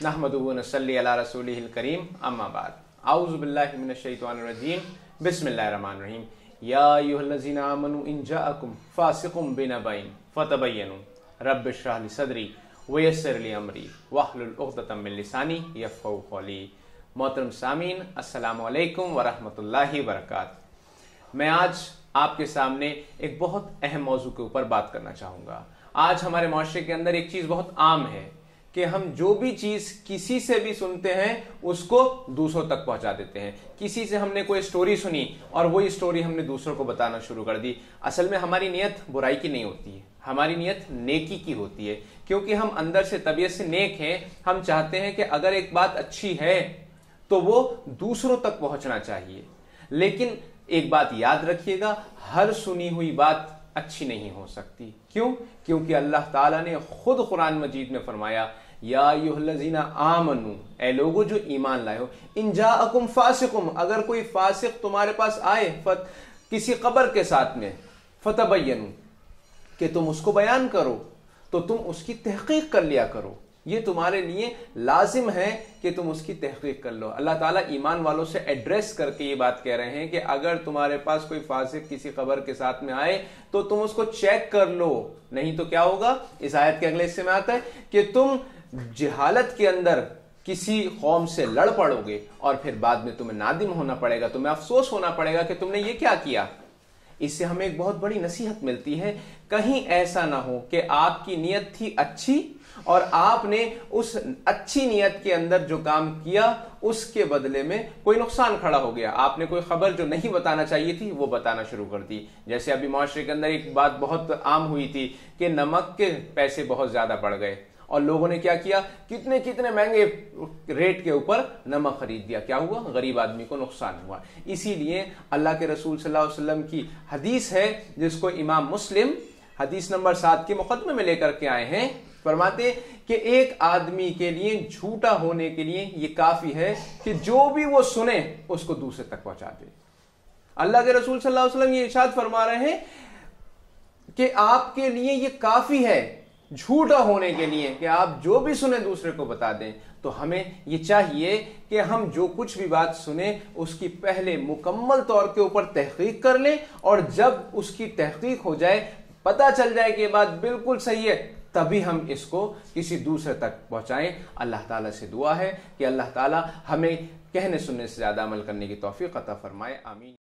नहमदुहु व नसल्ली अला रसूलिहिल करीम अम्मा बाद आऊज़ु बिल्लाहि मिनश शैतानिर रजीम बिस्मिल्लाहिर रहमानिर रहीम या अय्युहल्लज़ीना आमनू इन जाअकुम फासिकुम बिनबइन फतबय्यनु रब्बि इश्रह ली सदरी व यस्सिर ली अमरी वहलुल उक़दतम मिन लिसानी यफ़क़हू क़ौली। मोहतरम सामीन, अस्सलामु अलैकुम व रहमतुल्लाहि व बरकातहू। मैं आज आपके सामने एक बहुत अहम मौजू के ऊपर बात करना चाहूँगा। आज हमारे माशरे के अंदर एक चीज़ बहुत आम है कि हम जो भी चीज़ किसी से भी सुनते हैं उसको दूसरों तक पहुंचा देते हैं। किसी से हमने कोई स्टोरी सुनी और वही स्टोरी हमने दूसरों को बताना शुरू कर दी। असल में हमारी नीयत बुराई की नहीं होती है, हमारी नीयत नेकी की होती है, क्योंकि हम अंदर से तबीयत से नेक हैं। हम चाहते हैं कि अगर एक बात अच्छी है तो वो दूसरों तक पहुंचना चाहिए। लेकिन एक बात याद रखिएगा, हर सुनी हुई बात अच्छी नहीं हो सकती। क्यों? क्योंकि अल्लाह ताला ने खुद कुरान मजीद में फरमाया, या अय्युहल्लज़ीना आमनू, ए लोगो जो ईमान लाए हो, इन जाअकुम फासिकुम, अगर कोई फासिक तुम्हारे पास आए किसी कब्र के साथ में, फतबय्यनु, कि तुम उसको बयान करो, तो तुम उसकी तहकीक कर लिया करो। ये तुम्हारे लिए लाजिम है कि तुम उसकी तहकीक कर लो। अल्लाह ताला ईमान वालों से एड्रेस करके ये बात कह रहे हैं कि अगर तुम्हारे पास कोई फासिक किसी खबर के साथ में आए तो तुम उसको चेक कर लो, नहीं तो क्या होगा। इस आयत के अगले हिस्से में आता है कि तुम जहालत के अंदर किसी कौम से लड़ पड़ोगे और फिर बाद में तुम्हें नादिम होना पड़ेगा, तुम्हें अफसोस होना पड़ेगा कि तुमने ये क्या किया। इससे हमें एक बहुत बड़ी नसीहत मिलती है, कहीं ऐसा ना हो कि आपकी नीयत थी अच्छी और आपने उस अच्छी नीयत के अंदर जो काम किया उसके बदले में कोई नुकसान खड़ा हो गया। आपने कोई खबर जो नहीं बताना चाहिए थी वो बताना शुरू कर दी। जैसे अभी माशरे के अंदर एक बात बहुत आम हुई थी कि नमक के पैसे बहुत ज्यादा बढ़ गए और लोगों ने क्या किया, कितने कितने महंगे रेट के ऊपर नमक खरीद दिया। क्या हुआ? गरीब आदमी को नुकसान हुआ। इसीलिए अल्लाह के रसूल सल्लल्लाहु अलैहि वसल्लम की हदीस है जिसको इमाम मुस्लिम हदीस नंबर 7 के मुकदमे में लेकर के आए हैं। फरमाते कि एक आदमी के लिए झूठा होने के लिए ये काफी है कि जो भी वो सुने उसको दूसरे तक पहुंचा दे। अल्लाह के रसूल सल्लल्लाहु अलैहि वसल्लम ये इरशाद फरमा रहे हैं कि आपके लिए ये काफी है झूठा होने के लिए कि आप जो भी सुने दूसरे को बता दें। तो हमें ये चाहिए कि हम जो कुछ भी बात सुने उसकी पहले मुकम्मल तौर के ऊपर तहकीक कर लें, और जब उसकी तहकीक हो जाए, पता चल जाए कि ये बात बिल्कुल सही है, तभी हम इसको किसी दूसरे तक पहुंचाएं। अल्लाह ताला से दुआ है कि अल्लाह ताला हमें कहने सुनने से ज्यादा अमल करने की तौफीक अता फरमाए। आमीन।